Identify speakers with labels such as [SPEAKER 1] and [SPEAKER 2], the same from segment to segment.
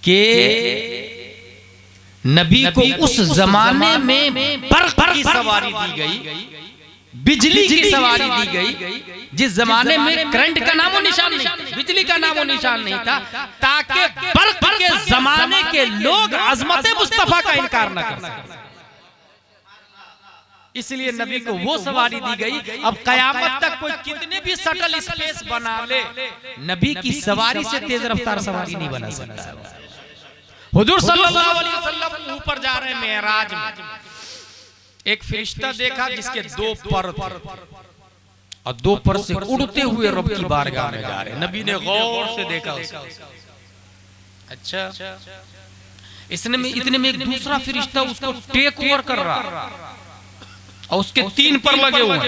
[SPEAKER 1] कि नबी को उस जमाने में बर्क़ की सवारी दी गई, बिजली की सवारी दी गई, जिस जमाने में करंट का नामो निशान नहीं, बिजली का नामो निशान नहीं था, ताकि बर्क़ के जमाने के लोग अज़मत मुस्तफा का इनकार न कर सकें। इसलिए नबी को वो सवारी दी गई। अब कयामत तक कोई कितने भी शटल स्पेस बना ले, नबी की सवारी से तेज रफ्तार सवारी नहीं बना सकता। हुजूर सल्लल्लाहु अलैहि वसल्लम ऊपर जा रहे हैं मेराज में, एक फरिश्ता देखा जिसके दो पर और दो पर से उड़ते हुए रब की बारगाह में जा रहे हैं। नबी ने गौर से देखा उसको। अच्छा, इतने में एक दूसरा फरिश्ता उसको टेक ओवर कर रहा और उसके तीन पर लगे हुए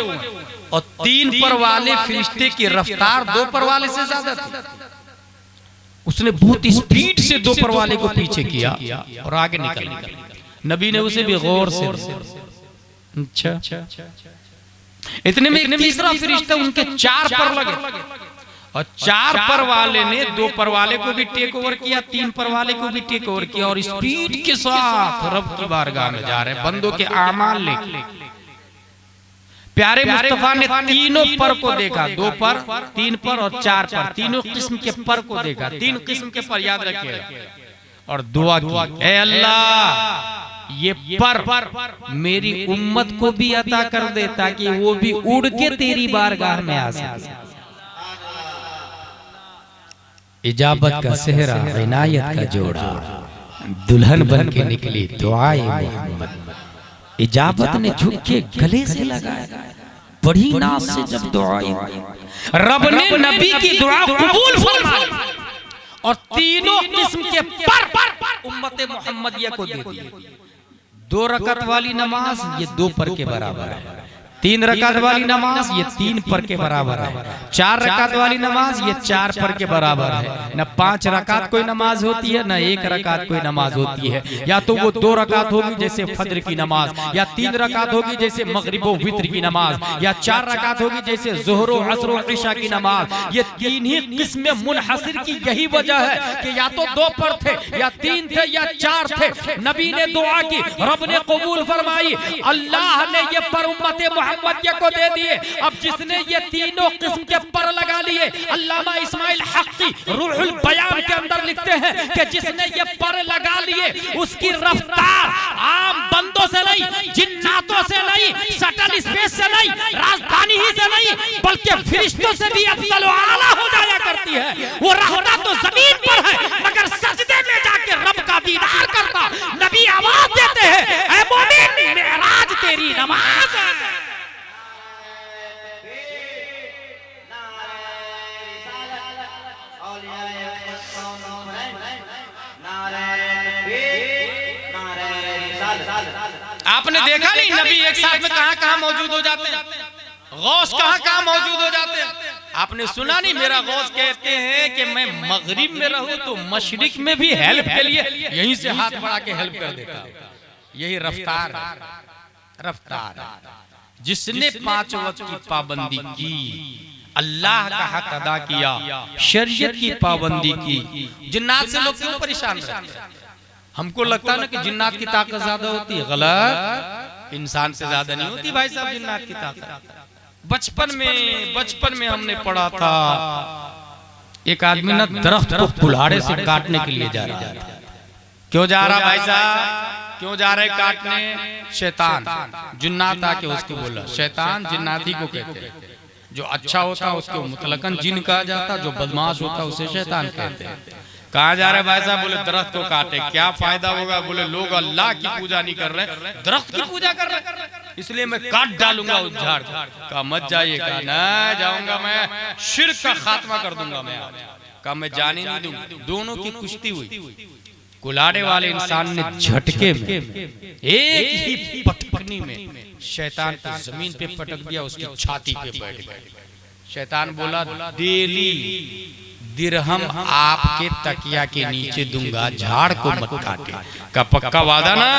[SPEAKER 1] और तीन पर वाले फरिश्ते की रफ्तार दो पर वाले से ज्यादा थी। उसने बहुत स्पीड से दो पर वाले को पीछे किया और आगे निकल। नबी ने उसे भी गौर से अच्छा, इतने में एक तीसरा फरिश्ता उनके चार पर लगे और चार पर वाले ने दो पर वाले को भी टेक ओवर किया, तीन पर वाले को भी टेक ओवर किया और स्पीड के साथ रब की बारगाह में जा रहे हैं बंदों के आमाल लेके। प्यारे मुस्तफा ने तीनों पर को देखा, दो पर, तीन पर और चार पर, तीनों किस्म के पर को देखा, तीन किस्म के पर याद रखिएगा और दुआ की, ऐ अल्लाह ये पर मेरी उम्मत को भी अता कर दे ताकि वो भी उड़ के तेरी बारगाह में आ सके। इजाबत का सेहरा, इनायत का जोड़ा, दुल्हन बन के निकली दुआए मोहम्मद। इजाबत ने झुक के गले से लगाया, बड़ी नाज से जब दुआ रब ने नबी की दुआ कबूल फरमाई और तीनों किस्म के पर उम्मत मोहम्मदिया को दे दिए। 2 रकात वाली नमाज ये 2 पर के बराबर है, 3 रकात वाली नमाज ये 3 पर के बराबर है, 4 रकात वाली नमाज ये 4 पर के बराबर है। न 5 रकात कोई नमाज होती है, न 1 रकात कोई नमाज होती है। या तो वो 2 रकात होगी जैसे फज्र की नमाज, या 3 रकात होगी जैसे मगरिब व वित्र की नमाज, या 4 रकात होगी जैसे ज़ोहर व असर व इशा की नमाज। ये 3 ही किस्म में मुनहसिर की यही वजह है कि या तो 2 पर थे, या 3 थे, या 4 थे। नबी ने दुआ की, रब ने कबूल फरमाई, अल्लाह ने ये पर उम्मत मोहम्मदिया को दे दिए। अब जिसने ये तीनों किस्म के पर लगा लिए, अल्लामा इस्माइल हक़ी रूहुल बयान के अंदर लिखते हैं कि जिसने ये पर लगा लिए उसकी रफ्तार आम बंदों से नहीं, जिन्नातों से नहीं, शटल स्पेस से नहीं, राजधानी ही से नहीं, बल्कि फरिश्तों से भी अफजल व आला हो जाया करती है। वो रहता तो जमीन पर है मगर सजदे में जाके रब का दीदार करता। नबी आवाज देते हैं, ऐ मोमिन मेराज तेरी नमाज है। आपने देखा नहीं नबी एक साथ में कहां मौजूद हो जाते हैं, गौस कहां मौजूद हो जाते हैं। आपने सुना नहीं, मेरा गौस कहते हैं कि मैं मगरिब में रहूं तो मशरिक में भी हेल्प के लिए यहीं से हाथ बढ़ा के हेल्प कर देता हूं। यही रफ्तार जिसने 5 वक्त की पाबंदी की, अल्लाह का हक अदा किया, शरीयत की पाबंदी की। जिन्नात से लोग क्यों परेशान रहते हैं? हमको लगता है ना कि जिन्नात की ताकत ज्यादा होती है, गलत। इंसान से ज्यादा नहीं होती भाई साहब जिन्नात की ताकत। बचपन में हमने पढ़ा था, एक आदमी ना दरख्त को कुल्हाड़े से काटने के लिए जा रहा था। क्यों जा रहा भाई साहब, क्यों जा रहे काटने? शैतान, जिन्नात आके उसको बोला। शैतान जिन्नाती को कहते हैं, जो अच्छा होता है उसको मुतलकन जिन कहा जाता, जो बदमाश होता है उसे शैतान कहते हैं। कहाँ जा रहे भाई साहब? बोले दरख्त को काटे। क्या फायदा होगा? बोले लोग अल्लाह की पूजा नहीं कर रहे, दरख्त की पूजा कर रहे, इसलिए मैं काट डालूंगा उस झाड़ का। मत जाइएगा। ना जाऊंगा मैं, शिर्क का खात्मा कर दूंगा मैं। का मैं जाने नहीं दूंगा। दोनों की कुश्ती हुई। कुल्हाड़े वाले इंसान ने झटके में, एक ही पटकनी में शैतान को जमीन पे पटक दिया, उसकी छाती पे बैठ गया। शैतान बोला, डेली दिरहम आपके तकिया के नीचे दूंगा, झाड़ को मत काटे। का पक्का वादा ना?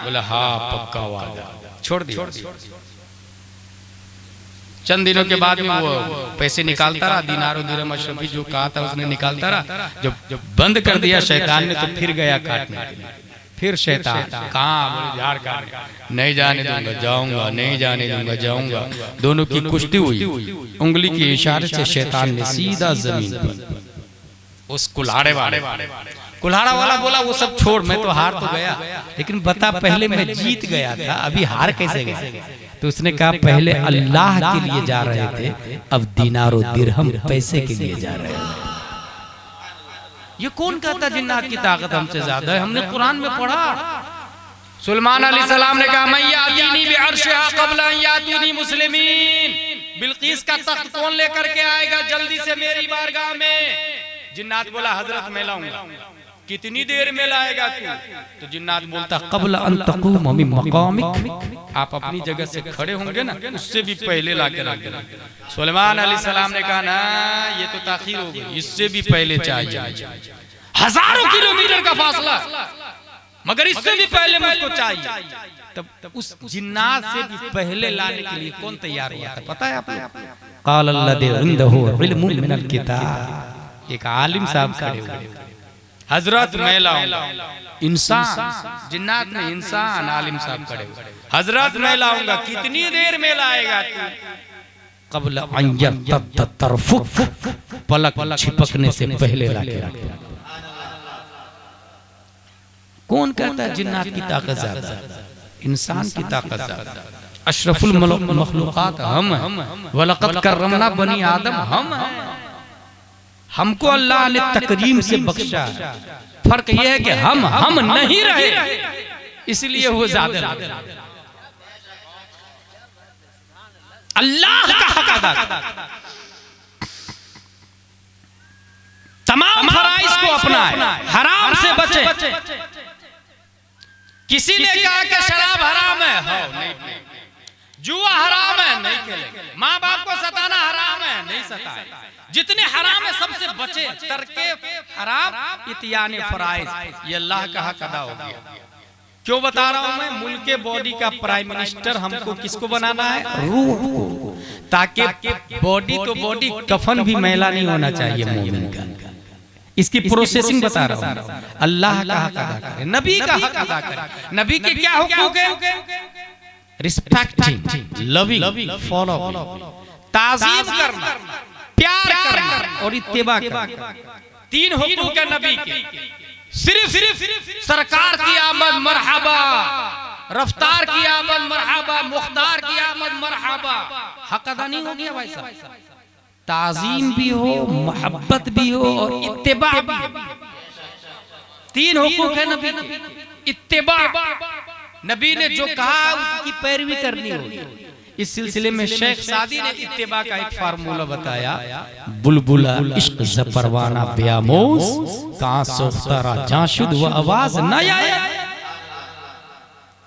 [SPEAKER 1] बोला हाँ पक्का वादा। छोड़ दिया। चंद दिनों के बाद में वो पैसे निकालता रहा, दिनार और दिरहम अशरफी जो कहा था उसने निकालता रहा। जब बंद कर दिया शैतान ने तो फिर गया काटने के लिए। फिर शैतान कहाँ, बोले झाड़ काट, नहीं जाने दूंगा जाऊंगा, नहीं जाने दूंगा जाऊंगा। दोनों की कुश्ती हुई, उंगली के इशारे से शैतान ने सीधा जमीन पर उस कुल्हाड़े वाला बोला वो सब छोड़, मैं तो हार तो गया, लेकिन बता पहले मैं जीत गया था, अभी हार कैसे गया? तो उसने कहा पहले अल्लाह के लिए जा रहे थे, अब दिनार और दिरहम पैसे के लिए जा रहे हैं। ये कौन कहता जिन्नात की ताकत हमसे ज्यादा है? हमने कुरान में पढ़ा। सुलेमान अलैहिस्सलाम ने कहा मैं यातीनी बिअर्शिहा क़ब्ल अन यातूनी मुस्लिमीन, बिल्कीस का तख्त कौन लेकर के आएगा जल्दी से मेरी बारगाह में? जिन्नात बोला हजरत मैं लाऊंगा। कितनी देर में लाएगा तू? तो जिन्नात बोलता क़ब्ल अन तक़ूम मिन मक़ामिक, आप अपनी जगह से खड़े होंगे ना उससे भी पहले लाके रख देना। सुलेमान अलैहिस्सलाम ने कहा ना ये तो ताख़ीर हो गई, इससे भी पहले चाहिए। हजारों किलोमीटर का फासला, मगर इससे भी पहले मुझको चाहिए। तब उस जिन्नात से भी पहले लाने के लिए कौन तैयार हुआ था पता है आपको? क़ाल अल्लज़ी इंदहु इल्मुन मिनल किताब, एक आलिम साहब खड़े हुए, हजरत मैं लाऊंगा। इंसान, जिन्नात में इंसान, आलिम साहब खड़े हुए, हजरत मैं लाऊंगा। कितनी देर में लाएगा तू? क़ब्ल अन यर्तद्द तरफुक, पलक छिपकने से पहले लाके रख। कौन कहता है जिन्नात की ताकत ज्यादा, इंसान की ताकत ज्यादा? अशरफुल मखलूकात हम हैं, वलक़द कर्रमना बनी आदम हम हैं। हमको अल्लाह ने तकरीम से बख्शा। फर्क यह है कि हम नहीं रहे, इसलिए वो ज्यादा। अल्लाह का हक अदा कर, तमाम फराइज को अपनाए, हराम से बचे। किसी ने कहा कि शराब हराम है, हो नहीं, जुआ हराम है, नहीं खेलेंगे। माँ बाप को सताना हराम है, नहीं सताए। जितने हराम है सबसे बचे। तरके हराम इत्याने फराइज, ये अल्लाह का हक अदा हो गया। क्यों बता रहा हूं मैं? मुल्क बॉडी का प्राइम मिनिस्टर हमको किसको बनाना है? रूह को, ताकि बॉडी तो बॉडी, कफन भी मैला नहीं होना चाहिए मोमिन का। इसकी प्रोसेसिंग बता रहा हूं। अल्लाह का हक अदा करे, नबी का हक अदा करे। नबी के क्या हुकूक है? रिस्पेक्टिंग, लविंग, फॉलो, ताज़ीम करना, प्यार करना और इत्तिबा करना। 3 हुकूक है नबी के। सिर्फ सरकार की आमद मरहबा, रफ्तार की आमद मरहबा, मुख्तार की आमद मरहबा, हक अदा नहीं हो गया भाई साहब। ताज़ीम भी हो, मोहब्बत भी हो और इत्तिबा भी हो। 3 हुकूक है नबी के। इत्तिबा, नबी ने जो कहा उसकी पैरवी करनी होगी। इस सिलसिले में शेख सादी ने इत्तिबा का एक फार्मूला बताया। बुलबुला इश्क ज़ परवाना बेआमोज़, कहाँ सोख्तारा जाशुद व आवाज न आए।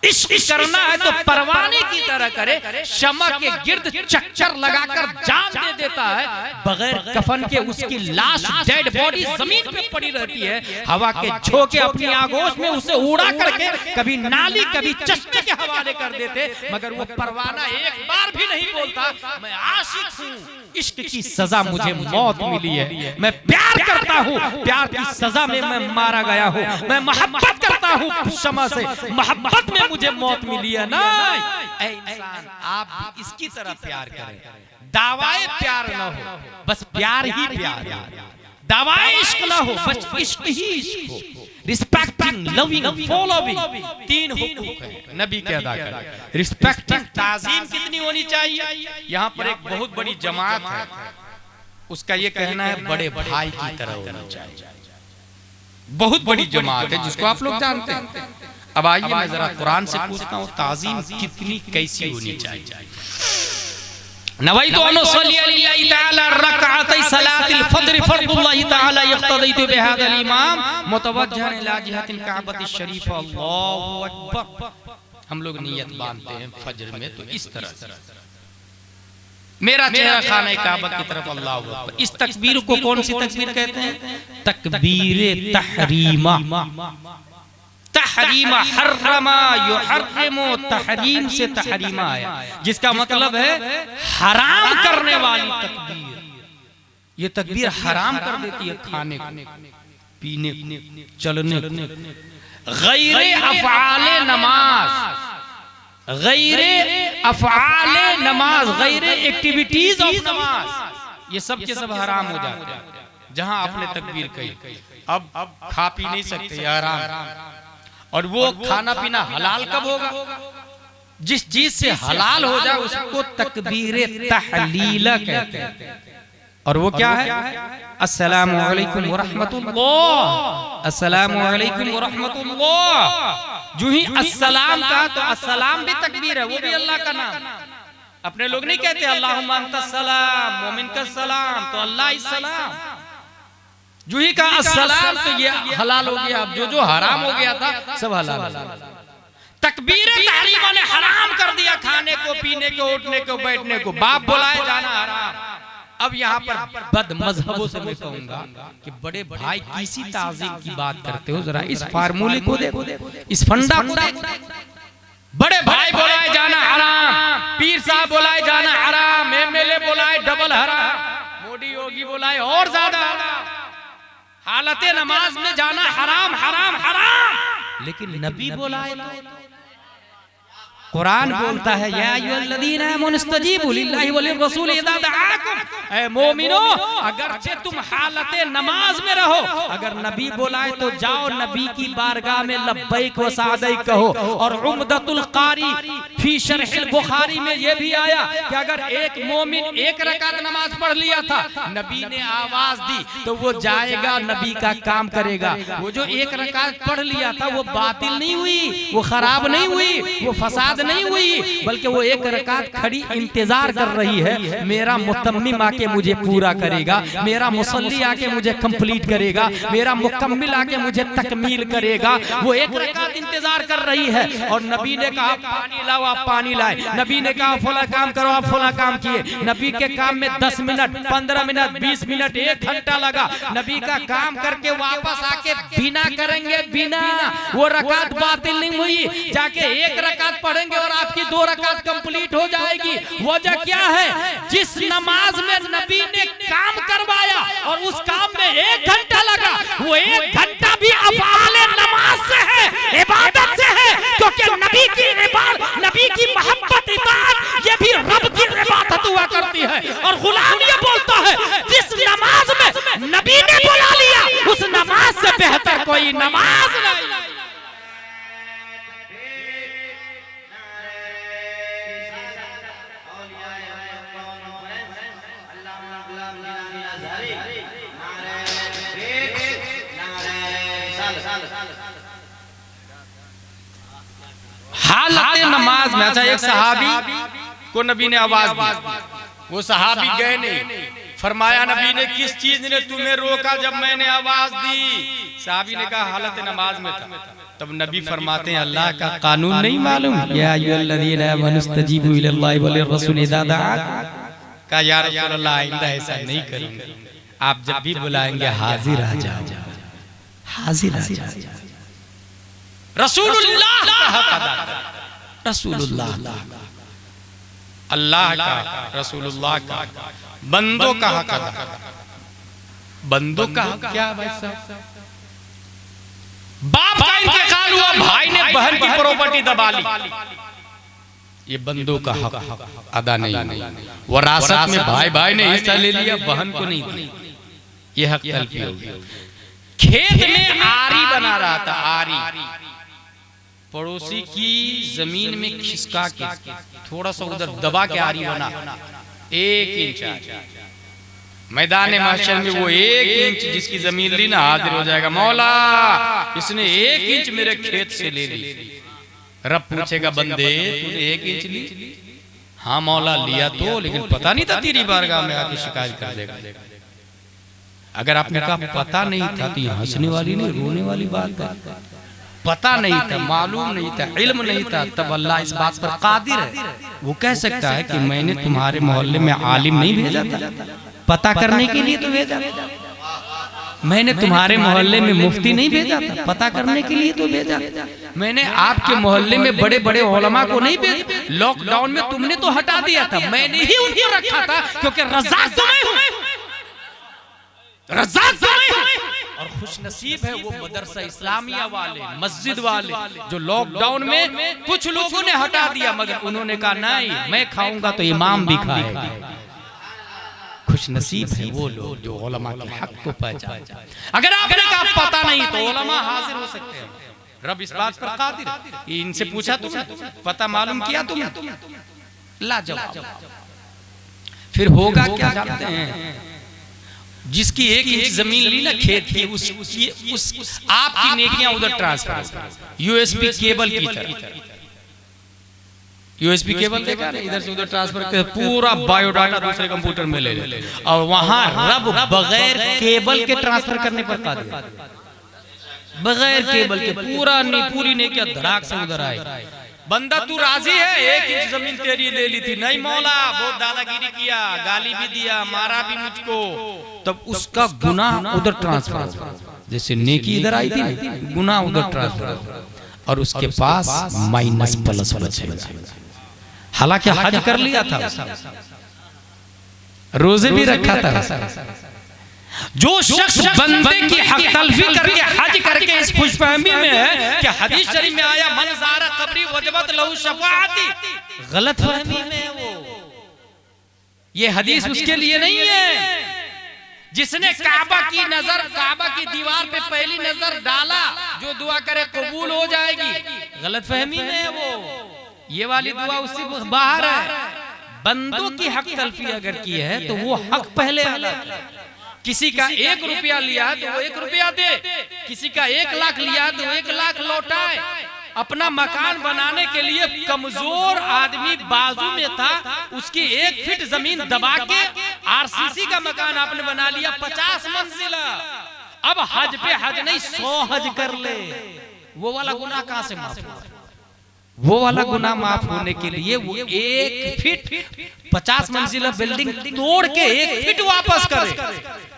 [SPEAKER 1] इश्क करना है तो परवाने की तरह करे, शमा के गिर्द चक्कर लगाकर जान दे देता है। बगैर कफन के उसकी लाश, डेड बॉडी जमीन पे पड़ी रहती है। हवा के झोंके अपनी आगोश में उसे उड़ा करके कभी नाली कभी चश्मे के हवाले कर देते, मगर वो परवाना एक बार भी नहीं बोलता मैं आशिक हूँ, इश्क की सजा मुझे मौत मिली है, मैं प्यार करता हूँ, प्यार की सजा में मैं मारा गया हूँ, मैं मोहब्बत करता हूँ शमा से, मोहब्बत में मुझे मौत मिली है। ना ऐ इंसान, आप भी इसकी तरह प्यार करें। दावाए प्यार ना हो, बस प्यार ही प्यार हो। दावाए इश्क ना हो, बस इश्क ही इश्क हो। रिस्पेक्टिंग, लविंग, फॉलोइंग, 3 हुकूक है नबी के अदा करें। रिस्पेक्टिंग, ताज़ीम कितनी होनी चाहिए? यहाँ पर एक बहुत बड़ी जमात है, उसका ये कहना है बड़े भाई की तरह होना चाहिए। बहुत बड़ी जमात है जिसको आप लोग जानते हैं। अब आइए मैं जरा कुरान से पूछता हूँ ताज़ीम कितनी कैसी होनी चाहिए। नवैतु अन उसल्ली लिल्लाहि तआला रकअतै सलातिल फज्र फर्दुल्लाहि तआला यक्तदीतु बिहादल इमाम मुतवज्जिहन इला जिहतिल काबति शरीफ। अल्लाहु अकबर। हम लोग नियत बांधते हैं फज्र में तो इस तरह से, मेरा चेहरा खाने काबा की तरफ, अल्लाहु अकबर। इस तकबीर को कौन सी तकबीर कहते हैं? तकबीर तहरीमा। तहरीम हर्रमा युहर्रिमु, तहरीम से तहरीमा आया, जिसका मतलब है हराम करने वाली तकबीर। ये तकबीर हराम कर देती है खाने को, पीने को, चलने को। गैरे अफ़आले नमाज, गैरे अफ़आले नमाज, गैरे एक्टिविटीज ऑफ नमाज, ये सब के सब हराम हो जाते हैं जहां आपने तकबीर कही। अब खा पी नहीं सकते, ये हराम। और वो खाना पीना हलाल कब होगा? जिस चीज से हलाल हो जाए उसको तकबीर तहलीला कहते हैं। और वो क्या है? अस्सलामु अलैकुम व रहमतुल्लाह, अस्सलामु अलैकुम व रहमतुल्लाह। जो ही अस्सलाम का, तो अस्सलाम भी तकबीर है, वो भी अल्लाह का नाम। अपने लोग नहीं कहते अल्लाहुम्मा अंतस सलाम मोमिन का सलाम, तो अल्लाह इस सलाम। जो ही कहा अस्सलाम तो ये हलाल हो गया। अब जो हराम हो गया था सब हलाल हो गया। तकबीर तहरीमा ने हराम कर दिया खाने को, पीने को, उठने को, बैठने को। बाप बुलाए जाना हराम। अब यहाँ पर बद मजहबों से मैं कहूंगा कि बड़े भाई किसी ताज़ीम की बात करते हो, जरा इस फार्मूले को देखो, इस फंडा को देखो। बड़े भाई बुलाए जाना हराम, पीर साहब बुलाए जाना हराम, एमएलए बुलाए डबल हराम, मोदी योगी बुलाए और ज्यादा हराम। हालते नमाज में जाना हराम हराम हराम। लेकिन नबी बुलाए तो कुरान बोलता है या अय्युहल्लज़ीना आमनू इस्तजीबू लिल्लाहि व लिर्रसूल इज़ा दआकुम, ऐ मोमिनो अगरचे तुम हालते नमाज में रहो, अगर नबी बुलाए तो जाओ नबी की बारगाह में लब्बैक व सअदैक कहो। और उम्दतुल कारी फी शरहिल बुखारी में ये भी आया कि अगर एक मोमिन एक रकात नमाज पढ़ लिया था, नबी ने आवाज दी तो वो जाएगा, नबी का काम करेगा। वो जो एक रकात पढ़ लिया था वो बातिल नहीं हुई, वो खराब नहीं हुई, वो फसाद नहीं हुई, बल्कि वो एक रकात खड़ी इंतजार कर रही है, मेरा मुतम्मिम आके मुझे पूरा करेगा, मेरा मुसल्ली आके मुझे कंप्लीट करेगा, मेरा मुकम्मिल आके मुझे तकमील करेगा। वो एक रकात इंतजार कर रही है। और नबी ने कहा पानी लाओ, आप पानी लाए। नबी ने कहा फला काम करो, आप फला काम किए। नबी के काम में 10 मिनट 15 मिनट 20 मिनट 1 घंटा लगा। नबी का काम करके वापस आके बिना करेंगे, बिना वो रकात बातिल नहीं हुई। जाके एक रकात पढ़ेंगे और आपकी 2 रकात कंप्लीट हो जाएगी। वजह क्या है? जिस नमाज में नबी ने काम करवाया और उस काम में 1 घंटा लगा, वो 1 घंटा भी अफ़आले नमाज से है, इबादत से है। क्योंकि नबी की इबादत, नबी की मोहब्बत, इताअत, ये भी रब की इबादत हुआ करती है। और गुलाम ये बोलता है जिस नमाज में नबी ने बुला लिया उस नमाज से बेहतर कोई नमाज नहीं। हालत नमाज में, अच्छा एक सहाबी को नबी ने आवाज दी, वो सहाबी गए नहीं। फरमाया नबी ने किस चीज ने तुम्हें रोका जब मैंने आवाज दी? सहाबी ने कहा हालत नमाज में था। तब नबी फरमाते हैं अल्लाह का कानून नहीं मालूम, या अय्युहल्लज़ीना आमनू इस्तजीबू लिल्लाहि व लिर्रसूल इज़ा दआकुम। कहा या रसूल अल्लाह आइंदा ऐसा नहीं करूंगा, आप जब भी बुलाएंगे हाजिर आ जाओ, हाजिर आ जाओ। रसूलुल्लाह का हक अदा कर, रसूलुल्लाह अल्लाह का, रसूलुल्लाह का, बंदों का हक अदा कर। बंदों का हक क्या है भाई साहब? बाप का इंतकाल हुआ, भाई ने बहन की प्रॉपर्टी दबा ली, ये बंदों का हक अदा नहीं। वरासत में भाई भाई ने हिस्सा ले लिया, बहन को नहीं दिया, ये हक तलफी हो गया। खेत में आरी बना रहा था, आरी पड़ोसी की जमीन में खिसका के थोड़ा सा उधर दबा के आरी बना 1 इंच। मैदान महशर में वो 1 इंच जिसकी जमीन ली ना, हाजिर हो जाएगा, मौला इसने 1 इंच मेरे खेत से ले ली। रब पूछेगा बंदे तूने 1 इंच ली? हाँ मौला लिया तो, लेकिन पता नहीं था तेरी बारगाह में आके शिकायत कर देगा। अगर आपने कहा पता नहीं था तो ये हंसने वाली नहीं, रोने वाली बात है। पता नहीं था, मालूम नहीं था, इल्म नहीं था, तब अल्लाह इस बात पर कादिर है। वो कह सकता है कि मैंने तुम्हारे मोहल्ले में आलिम नहीं भेजा था, पता करने के लिए तो भेजा। मैंने तुम्हारे मोहल्ले में मुफ्ती नहीं भेजा था पता करने के लिए तो भेजा। मैंने आपके मोहल्ले में बड़े बड़े उलमा को नहीं भेजा। लॉकडाउन में तुमने तो हटा दिया था, मैंने ही उनको रखा था क्योंकि रज़ाक तो मैं हूं, रज़ाक तो मैं हूं। और खुशनसीब है वो मदरसा इस्लामिया वाले, मस्जिद वाले जो लॉकडाउन में कुछ लोगों ने हटा दिया, मगर उन्होंने कहा नहीं मैं खाऊंगा तो इमाम भी खाएगा। खुशनसीब है वो लोग जो उलमा के हक को पहचानते हैं। अगर आपने कहा पता नहीं तो उलमा हाजिर हो सकते हैं। रब इस बात पर कादिर है। इनसे पूछा तुमने, पता मालूम किया तुमने, लाजवाब। फिर होगा क्या जानते हैं? जिसकी 1 इंच जमीन ली ना खेत की, उस आपकी नेकियां उधर ट्रांसफर, यूएसबी केबल की तरह। यूएसबी केबल देखा ना, इधर से उधर ट्रांसफर कर पूरा बायोडाटा दूसरे कंप्यूटर में ले ले, और वहां रब बगैर केबल के ट्रांसफर करने पर कादिर है। बगैर केबल के पूरी नेकियां धड़ाक से उधर आए। बंदा तू राजी है, 1 इंच जमीन तेरी ले ली थी, नहीं मौला बहुत दादागिरी किया, गाली भी दिया, मारा भी मुझको, तब उसका गुनाह उधर ट्रांसफर, जैसे नेकी इधर आई थी गुनाह उधर ट्रांसफर, और उसके पास माइनस प्लस बचेगा। हालांकि हज कर लिया था, रोजे भी रखा था। जो शख्स बंदे की हक तलफी करके हज करके इस खुशफहमी में है कि हदीस शरीफ में आया मन ज़ारा कब्री वजबत लहू शफाअती, गलत फहमी में है वो। ये हदीस उसके लिए नहीं है। जिसने काबा की नजर, काबा की दीवार पे पहली नजर डाला, जो दुआ करे कबूल हो जाएगी, गलत फहमी में है वो। ये वाली दुआ उससे बाहर है। बंदों की हक तलफी अगर की है तो वो हक पहले अलग। किसी का 1 रुपया लिया तो वो 1 रुपया दे, किसी का 1 लाख लिया तो 1 लाख लौटाए। अपना मकान बनाने के लिए कमजोर आदमी बाजू में था, उसकी 1 फीट जमीन दबा के आरसीसी का मकान आपने बना लिया 50 मंजिला। अब हज पे हज नहीं 100 हज कर ले, वो वाला गुनाह कहां से माफ होगा? वो वाला गुनाह माफ होने के लिए वो 1 फीट 50 मंजिला बिल्डिंग तोड़ के 1 फीट वापस करे,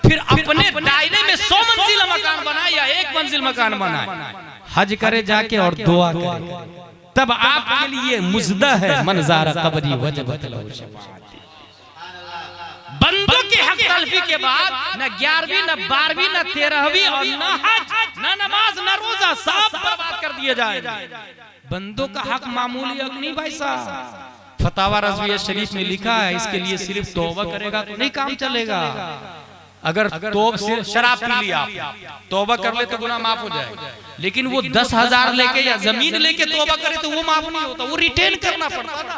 [SPEAKER 1] फिर अपने दायरे में 100 मंजिला मकान बनाए या 1 मंजिल मकान बनाए, हज करे जाके और दुआ करे, तब आपके लिए मुजदा है मन ज़ारा कब्री वजबत लहू शफाअती। बंदों के हक तलफी के बाद न 11वीं न 12वीं न 13वीं और न हज न नमाज न रोजा सब बर्बाद कर दिए जाए। बंदों का हक मामूली हक नहीं भाई साहब। फतावा रज़विया शरीफ में लिखा है इसके लिए सिर्फ तौबा करेगा तो नहीं काम चलेगा। अगर शराब पी लिया, तौबा कर ले तो गुनाह माफ हो जाएगा, लेकिन वो 10,000 लेके या जमीन लेके तौबा करे तो वो माफ नहीं होता, वो रिटेन करना पड़ता ना,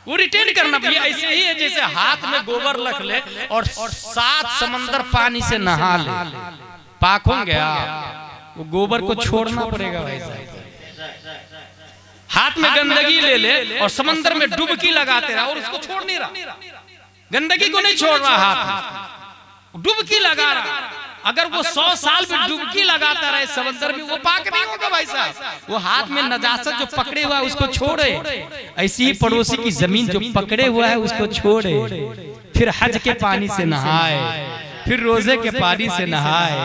[SPEAKER 1] वो रिटेन करना पड़ेगा। ऐसे ही है जैसे हाथ में गोबर रख ले और 7 समंदर पानी से नहा ले, पाक हो गया, वो गोबर को छोड़ना पड़ेगा। वैसा हाथ में गंदगी ले ले और समंदर में डुबकी लगाते रहा और उसको छोड़ नहीं रहा, गंदगी को नहीं छोड़ रहा, हाथ डुबकी लगा रहा। अगर वो 100 साल में डुबकी लगाता रहे समंदर में, वो पाक नहीं होगा भाई साहब। वो हाथ में नजासत जो पकड़े हुआ है उसको छोड़े, ऐसी ही पड़ोसी की जमीन जो पकड़े हुआ है उसको छोड़े, फिर हज के पानी से नहाए, फिर रोजे के पानी से नहाए,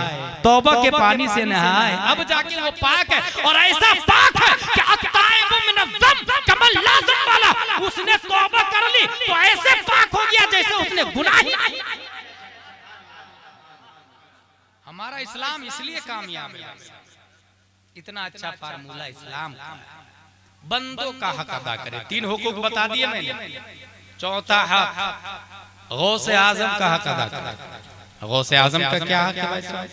[SPEAKER 1] तौबा के पानी से नहाए, अब जाके वो पाक है। और ऐसा पाक है कि अत्ताइबु मिनज़्ज़म कमल लाज़िम वाला, उसने तौबा कर ली तो ऐसे पाक हो गया जैसे उसने गुनाह ही नहीं। हमारा इस्लाम इसलिए कामयाब है, इतना अच्छा फार्मूला इस्लाम का। बंदों का हक अदा करे, 3 हुकूक बता दिए मैंने। चौथा हक गौसे आजम का हक अदा करे। गौसे आजम का क्या हक है भाई साहब?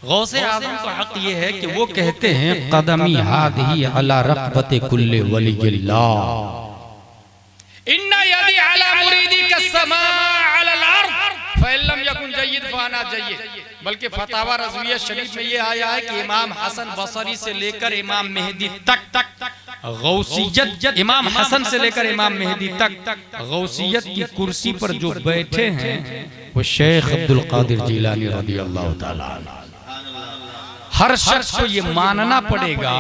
[SPEAKER 1] गौसे आजम का हक ये है कि वो कहते हैं कदमी हादिही अला रक़बति कुल्ले वलिय्यिल्लाह, इन्ना यदी अला मुरीदी कस्समा अला अल-अर्द फइल्लम यकुन जय्यिद फाना जय्यिद। बल्कि फतावा रज़विया शरीफ में ये आया है कि इमाम हसन बसरी से लेकर इमाम मेहदी तक गौसियत, इमाम हसन से लेकर इमाम मेहदी तक गौसियत की कुर्सी पर जो बैठे हैं वो शेख अब्दुल कादिर जिलानी रज़ियल्लाहु ताला अन्हु। हर शख्स को ये मानना पड़ेगा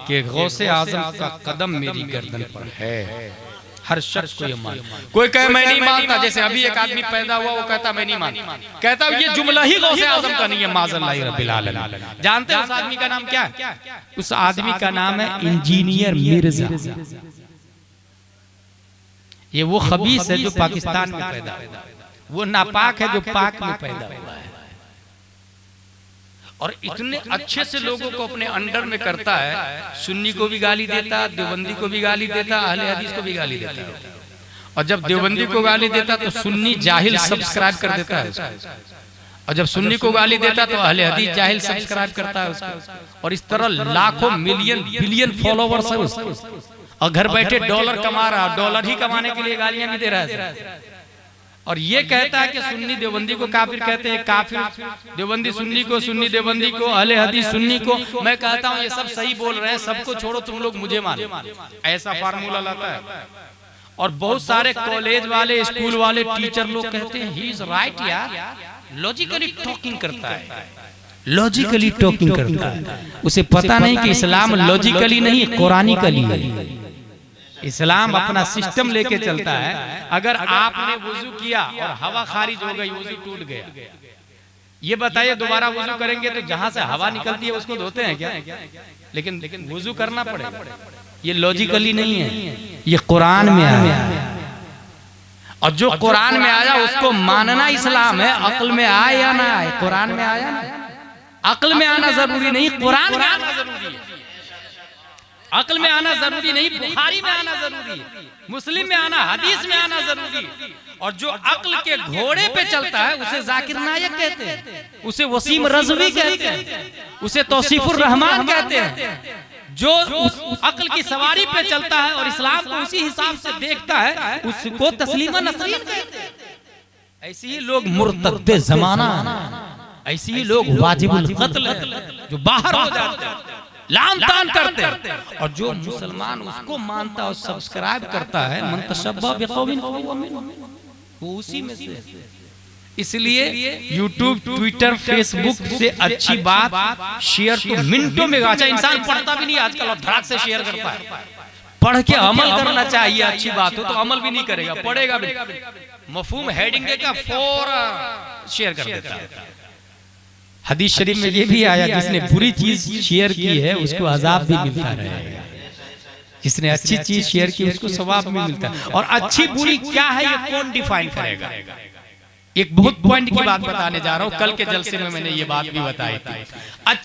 [SPEAKER 1] कि गौसे आजम का कदम मेरी गर्दन पर है। हर शख्स को ये मान। कोई कहे मैं नहीं मानता, जैसे अभी एक आदमी पैदा हुआ वो कहता मैं नहीं मानता, कहता ये जुमला ही गौसे आज़म का नहीं है, माज़ल्लाहि रब्बिल आलमीन। जानते हैं उस आदमी का नाम क्या है? उस आदमी का नाम है इंजीनियर मिर्जा। ये वो खबीस है जो पाकिस्तान में पैदा हुआ, वो नापाक है जो पाक में पैदा हुआ है, और इतने अच्छे से लोगों को अपने अंडर में करता है। सुन्नी को भी गाली देता, देवबंदी को भी गाली देता, अहले हदीस को भी गाली देता। और जब देवबंदी को गाली देता तो सुन्नी जाहिल सब्सक्राइब कर देता है उसको, और जब सुन्नी को गाली देता तो अहले हदीस जाहिल सब्सक्राइब करता है उसको। और इस तरह लाखों मिलियन बिलियन फॉलोवर्स है उसके, और घर बैठे डॉलर कमा रहा, डॉलर ही कमाने के लिए गालियां भी दे रहा है। और ये कहता है कि सुन्नी देवबंदी को काफिर कहते हैं, काफिर देवबंदी सुन्नी को, सुन्नी देवबंदी को, अहले हदीस सुन्नी को। मैं कहता हूँ ये सब सही बोल रहे हैं, सबको छोड़ो, तुम लोग मुझे मानो। ऐसा फार्मूला लाता है। और बहुत सारे कॉलेज वाले, स्कूल वाले टीचर लोग कहते हैं ही इज राइट यार, लॉजिकली टॉकिंग करता है, लॉजिकली टॉकिंग करता है। उसे पता नहीं कि इस्लाम लॉजिकली नहीं कुरानिकली है। इस्लाम अपना सिस्टम लेके चलता है। अगर आपने वुजू किया और हवा खारिज हो गई, वुजू टूट गया, ये बताइए दोबारा वुजू करेंगे तो जहां से हवा निकलती है उसको धोते हैं क्या? लेकिन वुजू करना पड़ेगा। ये लॉजिकली नहीं है, ये कुरान में आया, और जो कुरान में आया उसको मानना इस्लाम है। अक्ल में आए या ना आए, कुरान में आया ना। अक्ल में आना जरूरी नहीं, कुरान में आना जरूरी है। अक्ल में आना जरूरी नहीं, बुखारी में आना जरूरी है, मुस्लिम में आना, हदीस में आना जरूरी है। और जो अक्ल के घोड़े पे चलता है उसे जाकिर नायक कहते हैं, उसे वसीम रज़वी कहते हैं, उसे तौसीफुर रहमान कहते हैं। जो उस अक्ल की सवारी पे चलता है और इस्लाम को उसी हिसाब से देखता है, उसको तस्लीमा नसरीन कहते हैं। ऐसे ही लोग मुर्तद्दे ज़माना, ऐसे ही लोग वाजिबुल क़त्ल जो बाहर हो जाते हैं, लाम तान करते हैं। और जो मुसलमान उसको मानता और सब्सक्राइब करता है, मन तशब्बह बिक़ौमिन फ़हुवा मिनहुम, वो उसी में से। इसलिए यूट्यूब, ट्विटर, फेसबुक से अच्छी बात शेयर तो मिनटों में। अच्छा, इंसान पढ़ता भी नहीं आजकल और धड़ाक से शेयर करता है। पढ़ के अमल करना चाहिए, अच्छी बात हो तो अमल भी नहीं करेगा, पढ़ेगा भी। मफहूम हेडिंग देगा, फौरन शेयर कर देता है। हदीस शरीफ में ये भी आया, जिसने बुरी चीज शेयर की है उसको अजाब भी मिलता रहेगा, जिसने अच्छी चीज शेयर की उसको सवाब भी मिलता है। और अच्छी बुरी क्या है ये कौन डिफाइन करेगा? एक बहुत पॉइंट की बात बताने जा रहा हूँ, कल के जलसे में मैंने ये बात भी बताई थी।